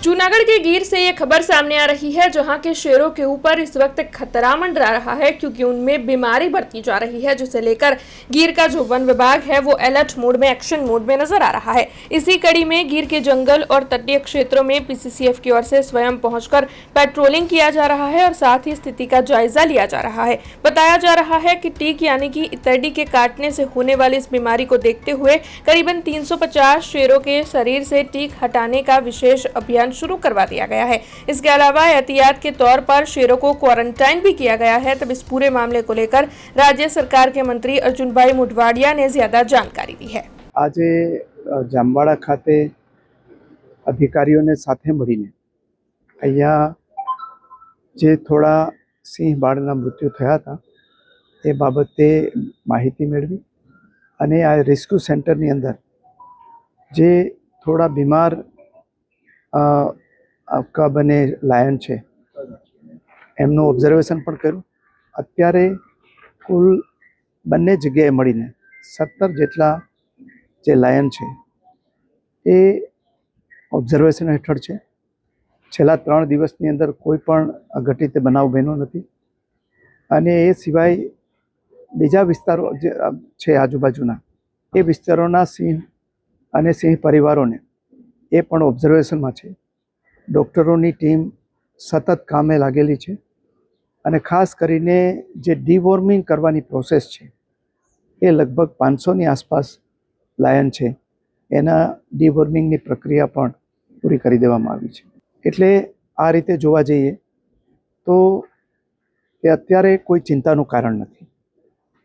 जूनागढ़ के गीर से ये खबर सामने आ रही है, जहां के शेरों के ऊपर इस वक्त खतरा मंडरा रहा है, क्योंकि उनमें बीमारी बढ़ती जा रही है, जिसे लेकर गीर का जो वन विभाग है वो अलर्ट मोड में, एक्शन मोड में नजर आ रहा है। इसी कड़ी में गीर के जंगल और तटीय क्षेत्रों में पीसीसीएफ की ओर से स्वयं पहुंचकर पेट्रोलिंग किया जा रहा है और साथ ही स्थिति का जायजा लिया जा रहा है। बताया जा रहा है कि टीक यानी कि इतरडी के काटने से होने वाली इस बीमारी को देखते हुए करीबन 350 शेरों के शरीर से टीक हटाने का विशेष अभियान शुरू करवा दिया गया है। इसके अलावा एहतियात के तौर पर शेरों को क्वारंटाइन भी किया गया है। तब इस पूरे मामले को लेकर राज्य सरकार के मंत्री अर्जुनभाई मोढवाडिया ने ज्यादा जानकारी दी है। आज जामवाड़ा खाते अधिकारीओने साथे मळीने अहींया जे थोड़ा सिंह बाळना मृत्यु थया हता ए बाबते माहिती मेळवी अने आ रेस्क्यू सेंटरनी अंदर जे थोड़ा बीमार कब અને લાયન છે એમનું ઓબ્ઝર્વેશન પણ કર્યું। અત્યારે કુલ બંને જગ્યાએ મળીને 17 જેટલા જે લાયન છે એ ઓબ્ઝર્વેશન હેઠળ છે। છેલ્લા 3 દિવસની અંદર કોઈ પણ અઘટિત બનાવ બન્યો નથી અને એ સિવાય બીજા વિસ્તારો જે છે આજુબાજુના એ વિસ્તારોના સિંહ અને સિંહ પરિવારોને એ પણ ઓબ્ઝર્વેશનમાં છે। ડૉક્ટરોની ટીમ સતત કામે લાગેલી છે અને ખાસ કરીને જે ડીવોર્મિંગ કરવાની પ્રોસેસ છે એ લગભગ 500ની આસપાસ લાયન છે એના ડીવોર્મિંગની પ્રક્રિયા પણ પૂરી કરી દેવામાં આવી છે। એટલે આ રીતે જોવા જઈએ તો એ અત્યારે કોઈ ચિંતાનું કારણ નથી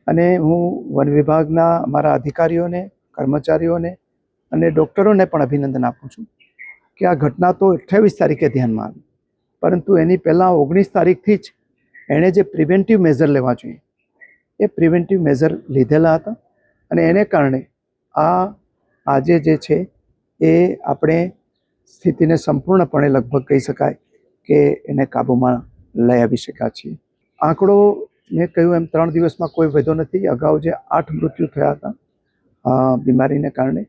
અને હું વન વિભાગના અમારા અધિકારીઓને, કર્મચારીઓને અને ડૉક્ટરોને પણ અભિનંદન આપું છું કે આ ઘટના તો 28 તારીખે ધ્યાનમાં આવી, પરંતુ એની પહેલાં 19 તારીખથી જ એણે જે પ્રિવેન્ટિવ મેઝર લેવા જોઈએ એ પ્રિવેન્ટિવ મેઝર લીધેલા હતા અને એને કારણે આજે જે છે એ આપણે સ્થિતિને સંપૂર્ણપણે લગભગ કહી શકાય કે એને કાબૂમાં લઈ આવી શક્યા છીએ। આંકડો મેં કહ્યું એમ 3 દિવસમાં કોઈ વધ્યો નથી। અગાઉ જે 8 મૃત્યુ થયા હતા બીમારીને કારણે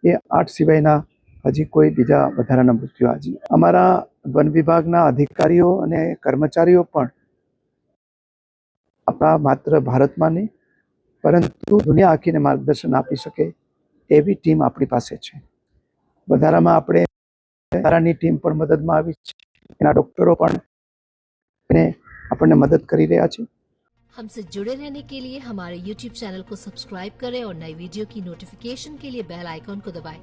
એ 8 સિવાયના હજી કોઈ બીજા વધારાના મૃત્યુ આજે અમારા વન વિભાગના અધિકારીઓ અને કર્મચારીઓ પણ આપણા માત્ર ભારતમાં નહીં પરંતુ દુનિયા આખીને માર્ગદર્શન આપી શકે એવી ટીમ આપણી પાસે છે। વધારામાં આપણે વધારાની ટીમ પણ મદદમાં આવી છે, એના ડૉક્ટરો પણ આપણને મદદ કરી રહ્યા છે। हमसे जुड़े रहने के लिए हमारे YouTube चैनल को सब्सक्राइब करें और नई वीडियो की नोटिफिकेशन के लिए बेल आइकॉन को दबाएं।